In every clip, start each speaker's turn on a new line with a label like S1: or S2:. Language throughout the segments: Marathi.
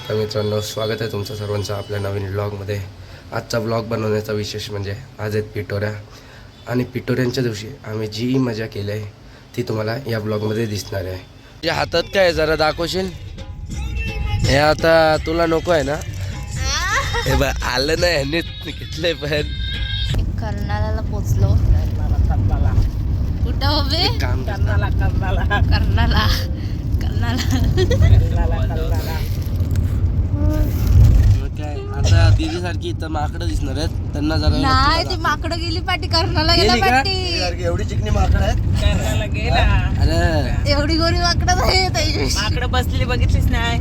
S1: तर मित्रांनो, स्वागत आहे तुमचं सर्वांचं आपल्या नवीन व्लॉगमध्ये. आजचा व्लॉग बनवण्याचा विशेष म्हणजे आज आहेत पिटोऱ्या, आणि पिटोऱ्यांच्या दिवशी आम्ही जी मजा केली आहे ती तुम्हाला या व्लॉगमध्ये दिसणार आहे. तुझ्या हातात काय जरा दाखवशील? हे आता तुला नको आहे ना? हे बघ आलं नाही, ह्यांनी घेतलंय. पण
S2: कर्नाळ्याला पोचलो. कुठं उभे?
S3: कर्नाला
S1: काय आता दीदी सारखी इथं माकडं दिसणार आहेत, त्यांना जरा
S2: नाही, ती माकडं गेली पाठी. कर्नाला गेला पाठी.
S1: एवढी चिकनी माकड आहेत.
S3: कर्नाला गेला.
S1: अरे
S2: एवढी गोरी माकडं नाही.
S3: माकडं बसली बघितलीच नाही.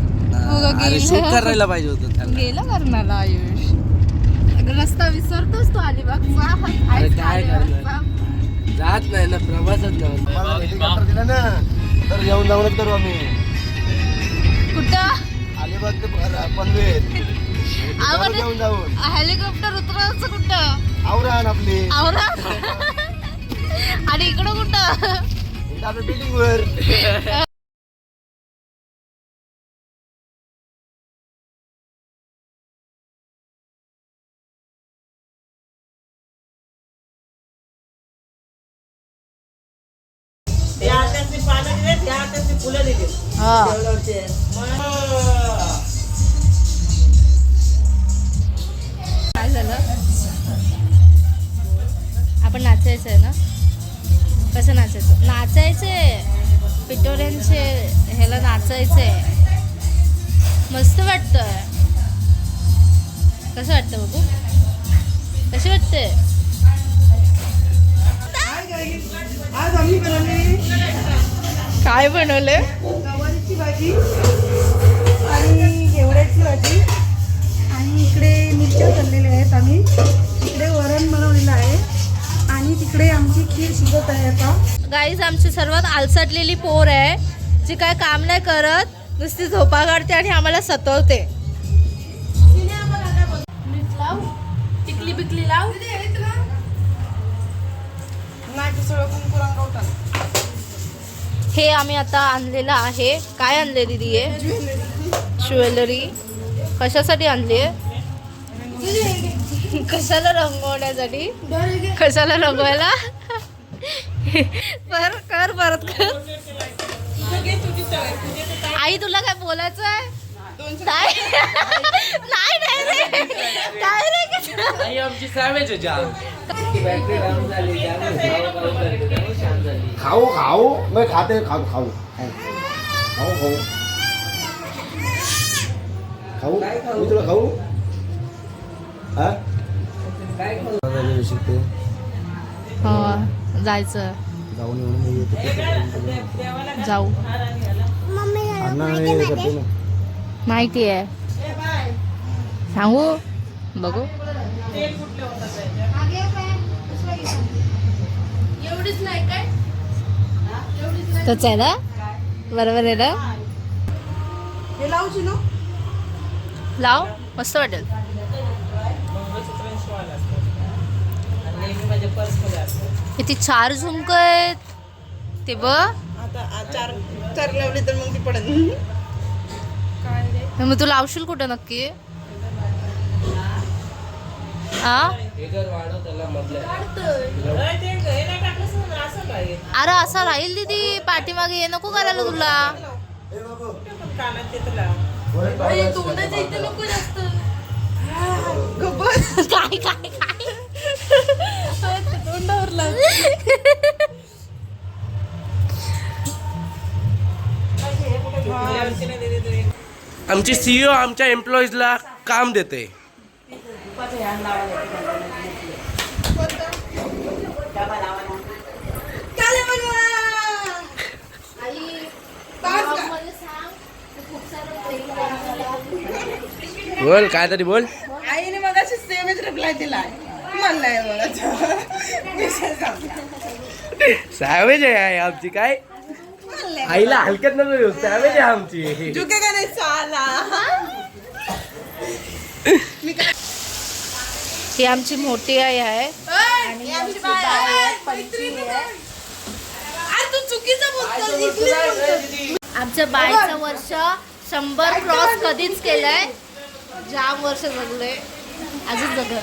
S1: अरे शूट करायला पाहिजे होतं त्यांना.
S2: गेला कर्नाला आयुष. रस्ता विसरतोस तू अलिबागचा.
S1: अरे काय करणार, जात नाही ना, प्रवासच नाही. हेलिकॉप्टर दिला ना तर येऊन जाऊनच करू आम्ही.
S2: कुठं
S1: अलिबाग ते पनवेल येऊन जाऊन.
S2: हेलिकॉप्टर उतरायचं कुठं?
S1: आवरान आपली
S2: आवरा. आणि इकडं कुठं?
S1: बिल्डिंग वर.
S3: त्या हातातली पानं दिले, त्या हातातली फुलं दिली.
S2: काय झालं? आपण नाचायचं आहे ना? कसं नाचायचं? नाचायचे पिटोऱ्यांचे ह्याला नाचायचे. मस्त वाटतंय. कसं वाटतं बघू? कशी वाटते?
S3: आज आम्ही बनवली
S2: काय बनवले?
S3: गवारीची भाजी आणि घेवड्याची भाजी, आणि इकडे मिरच्या तळलेल्या आहेत. आम्ही इकडे वरण बनवलेलं आहे, आणि तिकडे आमची खीर शिजत आहे आता.
S2: गाईज, आमची सर्वात आलसटलेली पोर आहे, जी काय काम नाही करत, नुसती झोपा काढते आणि आम्हाला सतवते. टिकली बिकली लाव. हे आम्ही आता आणलेलं आहे. काय आणले दीदी? आहे ज्वेलरी. कशासाठी आणली आहे? कशाला रंगवण्यासाठी? कशाला रंगवायला? परत कर. आई, तुला काय बोलायचं आहे? नाही रे. काय रे?
S1: आई आमची सॅवेज आहे जाम. खाऊ खाऊ मैं खाते खाऊ खाऊ खाऊ खाऊ खाऊ मी तुला खाऊ. हा काय खाऊ शिकते?
S2: हो, जायचं.
S1: जाऊन येऊन
S2: जाऊ. माहिती आहे. सांगू बघू. एवढीच नाही काय? तोच आहे ना? बरोबर आहे ना?
S3: हे लावची ना,
S2: लाव, मस्त वाटेल. किती 4 झुमक आहेत ते बघ.
S3: आता चार लावली तर मग ती पडत.
S2: मग तू लावशील कुठं नक्की? अरे असा राहील दीदी, पाठीमागे ये नको करायला तुला. काय काय काय तोंडावर लाव.
S1: आमची सीईओ आमच्या एम्प्लॉईजला काम देते. बोल काय तरी बोल.
S3: आईने मगाशी सेमच रिप्लाय दिलाय. म्हणलाय मला
S1: सॅवेज आहे आमची. काय आईला हलक्यात नको, सॅवेज आहे आमची.
S3: झुके का नाही साला.
S2: ही आमची मोठी आई आहे आणि आमची बाई आहे, पंची आहे.
S3: तू चुकीचं बोलतो.
S2: आमच्या बाईचं वर्ष 100 क्रॉस कधीच केलाय. जाम वर्ष जगले, अजून जगल.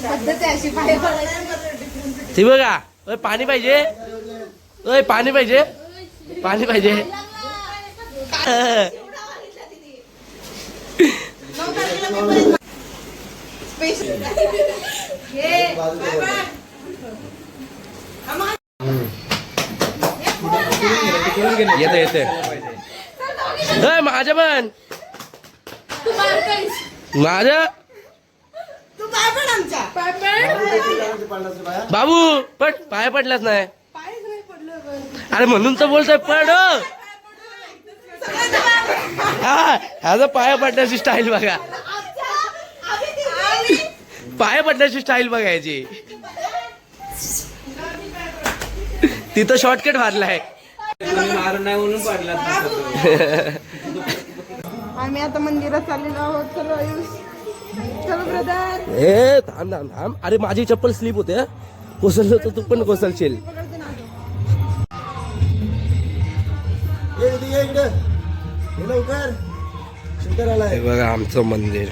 S3: पद्धत आहे अशी पाय पडायची.
S1: ती बघा, ओय पाणी पाहिजे, ओय पाणी पाहिजे, पाणी पाहिजे. येते येते. माझ्या पण माझ्या
S3: तू पाय पड आमच्या.
S1: बाबू पट पाय पडलाच नाही.
S3: पायच नाही पडलं.
S1: अरे म्हणून तर बोलतोय पड. हा ह्याचा पाया पडण्याची स्टाईल बघा, पाया पडण्याची स्टाईल बघायची. तिथं शॉर्टकट मारलाय.
S4: मारून नाही म्हणून पडला.
S3: आम्ही आता मंदिरात चाललेलो आहोत. चलो आयुष, चलो ब्रदर.
S1: ए थांब थांब थांब. अरे माझी चप्पल स्लिप होते, कोसळलो तर तू पण कोसळशील. हे बघा आमचं मंदिर.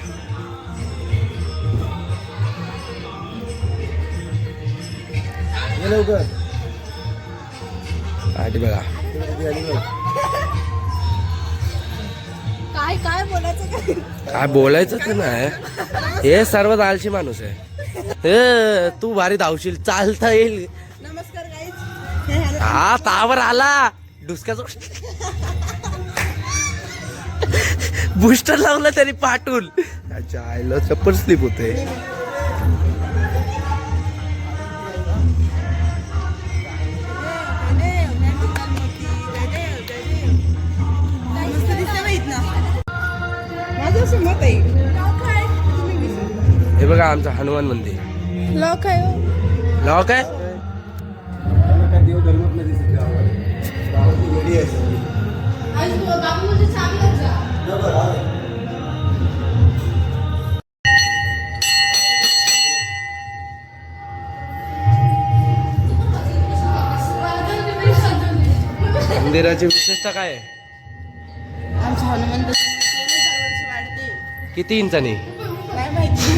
S1: आधी बघा
S3: काय काय बोलायचं काय?
S1: काय बोलायचं तर नाही. हे सर्वात आळशी माणूस आहे. हे तू भारी धावशील, चालता येईल.
S3: नमस्कार गाईज.
S1: हा तावर आला डुसक्याचा बुस्टर लावला तरी पाठून. अच्छा आईला चप्पल स्लिप होते.
S3: माझं असं मत आहे.
S1: हे बघा आमचं हनुमान मंदिर.
S3: लॉक आहे.
S1: लॉक आहे. मंदिराची विशेषता काय आहे?
S3: आमच्या हनुमान दरवर्षी वाढते.
S1: किती इंचानी
S3: काय माहिती.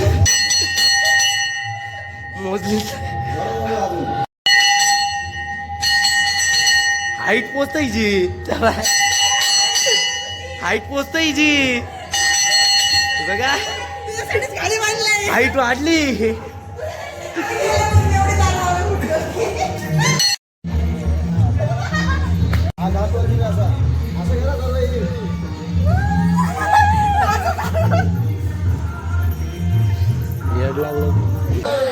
S1: मोजली? हाईट पोचतय जी, हाईट पोचतय जी. बघा
S3: तुझ्यासाठीच गाडी बांधलाय.
S1: हाईट वाढली. येड लागलं. ठीक आहे.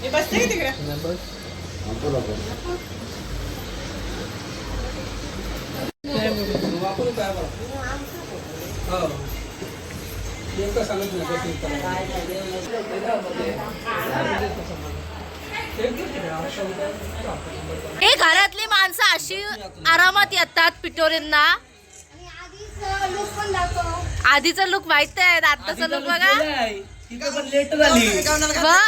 S3: मी बसते की तिकडे.
S2: हे घरातली माणसं अशी आरामात येतात पिटोरींना. आधीचा लुक माहित आहे, आताचा लुक बघा. वा.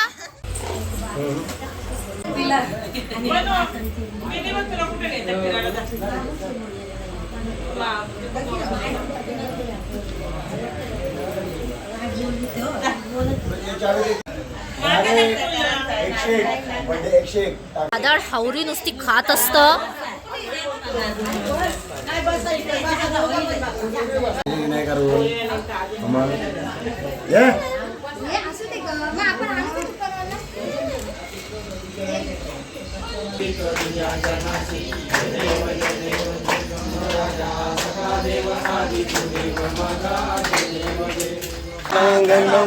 S2: आदळ हावरी नुसती खात असत.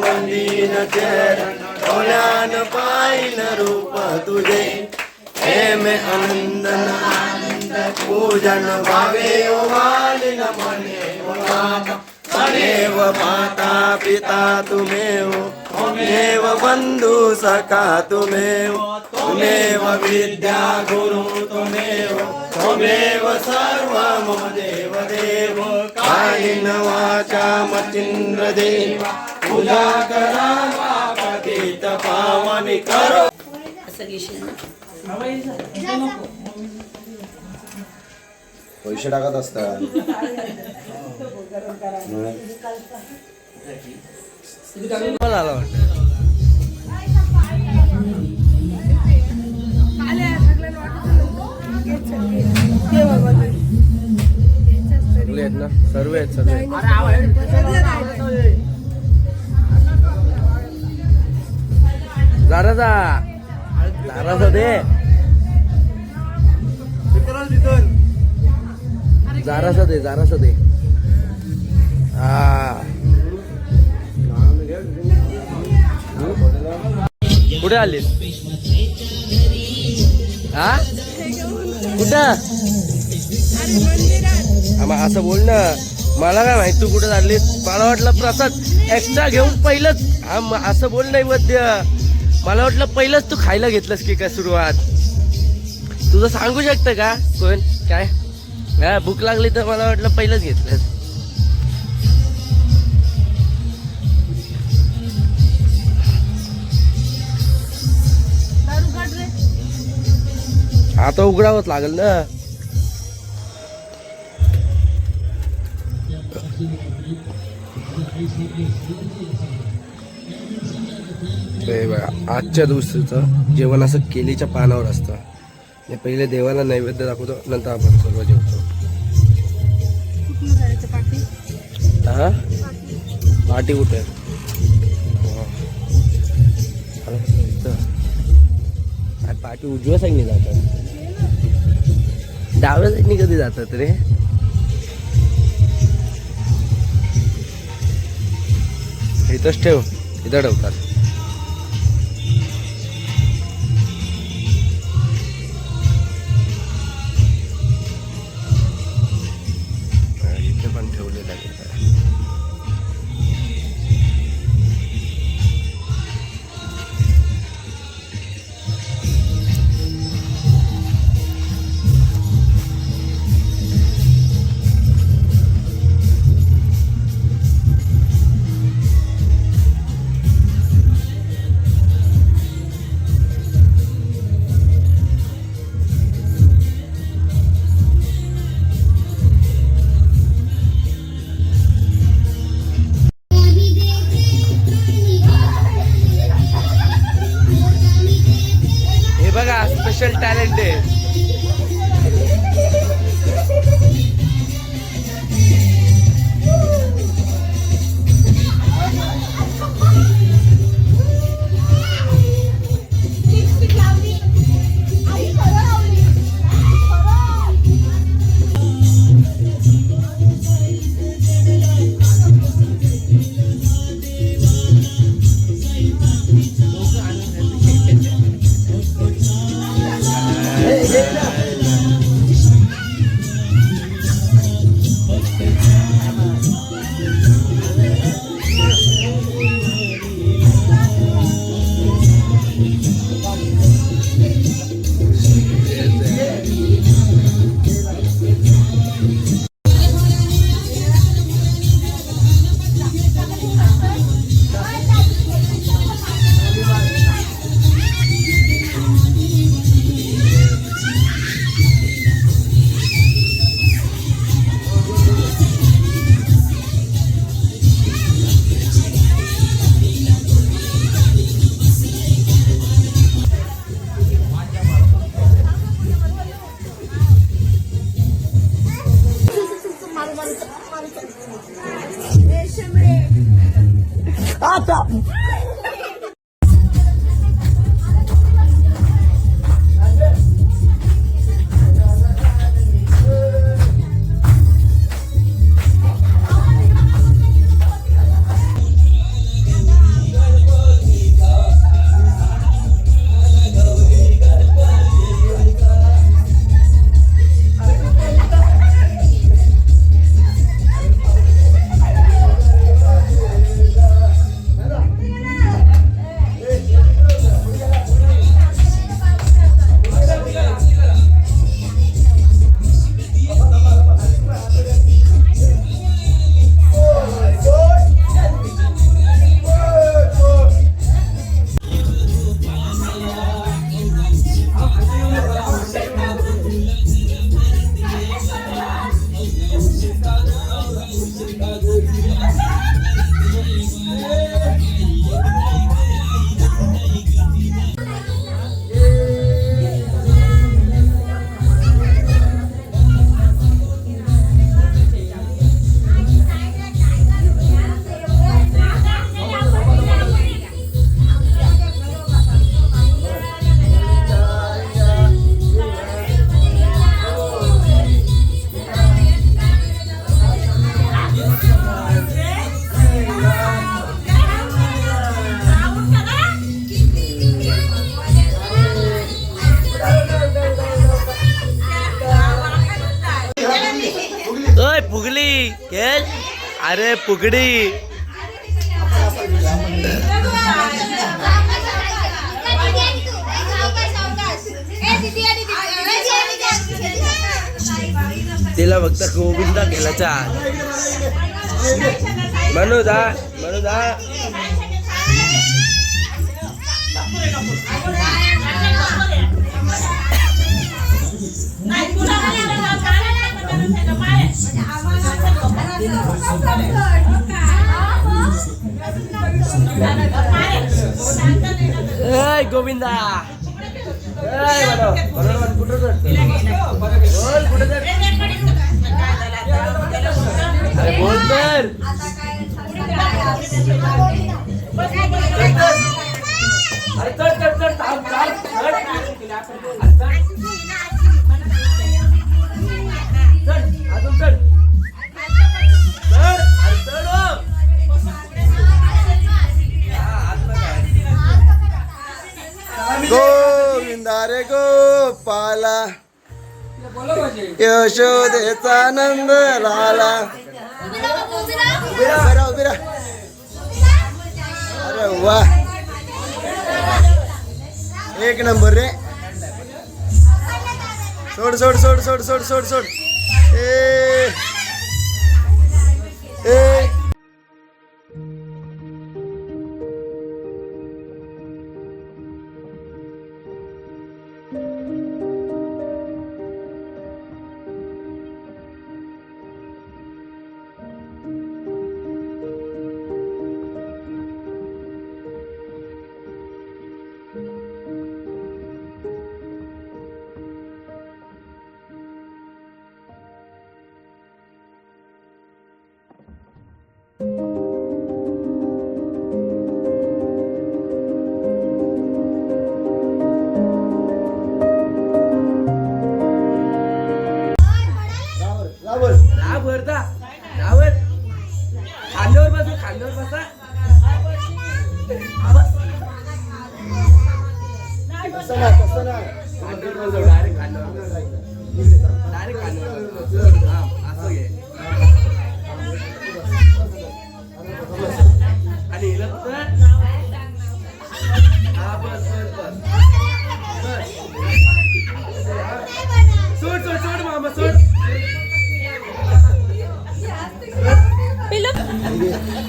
S5: मंदिर डोळ्यान पाहिन रूप तुझे हे में आनंद आनंद पूजन भावे वालिन मनेव माता पिता तुमेव तुमेव बंधु सखा तुमेव तुमेव विद्या गुरु तुमेव त्वमेव सर्वं मम देवदेव कायेन वाचा मचिन्द्रदेव पूजा करावा पतित पावनी करो. पैसे टाकत असतात.
S1: मला आला वाटतं. सगळे आहेत ना, सर्व आहेत सगळे. जरासा दे, जरासा दे. कुठे आलीस? हा कुठं? असं बोल ना, मला काय माहित तू कुठं चाललीस. मला वाटलं प्रसाद एक्स्ट्रा घेऊन पहिलंच असं बोल नाही मध्य. मला वाटलं पहिलंच तू खायला घेतलंस की काय सुरुवात. तुझं सांगू शकतं का कोण काय? हा भूक लागली तर मला वाटलं पहिलंच घेतलंस. आता उघडावंच लागेल ना. बघा आजच्या दिवसाचं जेवण असं केलीच्या पानावर असतं. पहिले देवाला नैवेद्य दाखवतो, नंतर आपण सर्व जेवतो. हा पाठी कुठे? पाठी उजव्या साईडने जातात, डाव्या साईडने कधी जातात रे? इथंच ठेव, इथं ठेवतात. इथे पण ठेवलेलं आहे. बघा स्पेशल टॅलेंट आहे. फुगली खेळ. अरे फुगडी. तिला फक्त गोविंदा खेळायचा. म्हणू जा. गोविंदा. बोल तर. अरे चढ थांब. अजून चढ.
S5: गोविंदा रे गोपाला यशोदेचा नंद लाला. उभी राहा. अरे वा एक नंबर रे. सोड. ए
S1: खांद्यावर बसा.
S5: तसं नाही.
S1: डायरेक्ट खांद्यावर. असं घे. आणि हिला फक्त बस. सोड मामा सोड.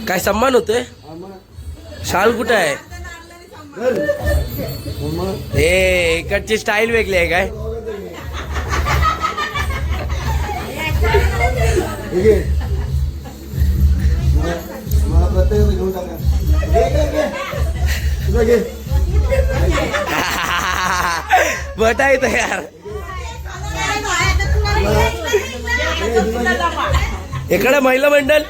S1: काय सम्मान होतोय. शाल कुठे आहे. हे इकडची स्टाईल वेगळी आहे काय.
S5: मला प्रत्येक घेऊन टाका.
S1: बटा येतं यार. इकडे महिला मंडळ.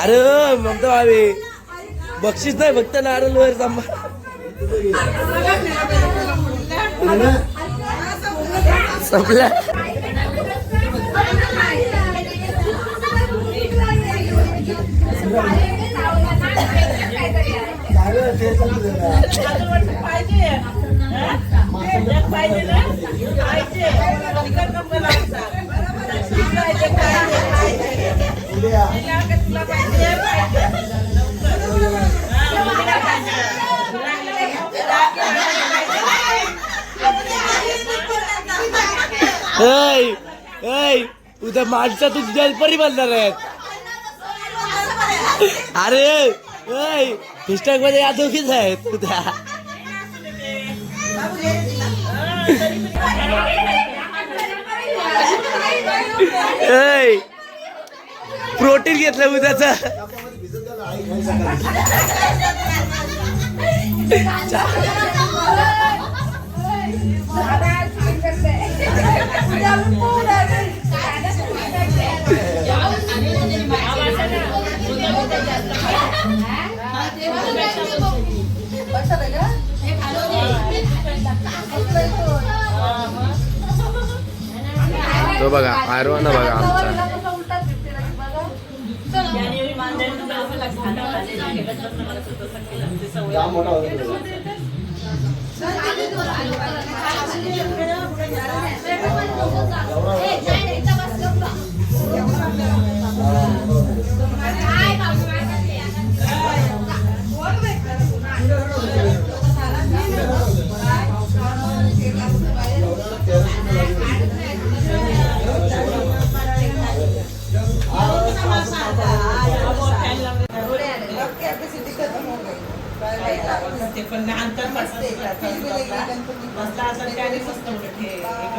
S1: अरे म्हणतो आम्ही बक्षीस नाही फक्त नारळ वर सांभाळ. संपला. उद्या माणसं तू जलपरी बनणार आहेत. अरे पुस्तक मध्ये या दोघीच आहेत उद्या. प्रोटीन घेतलं उद्याच. तो बघा आरवाना बघा आमचा.
S6: ते पण अंतर पडतं बसला असं त्याने मस्त उलट हे एक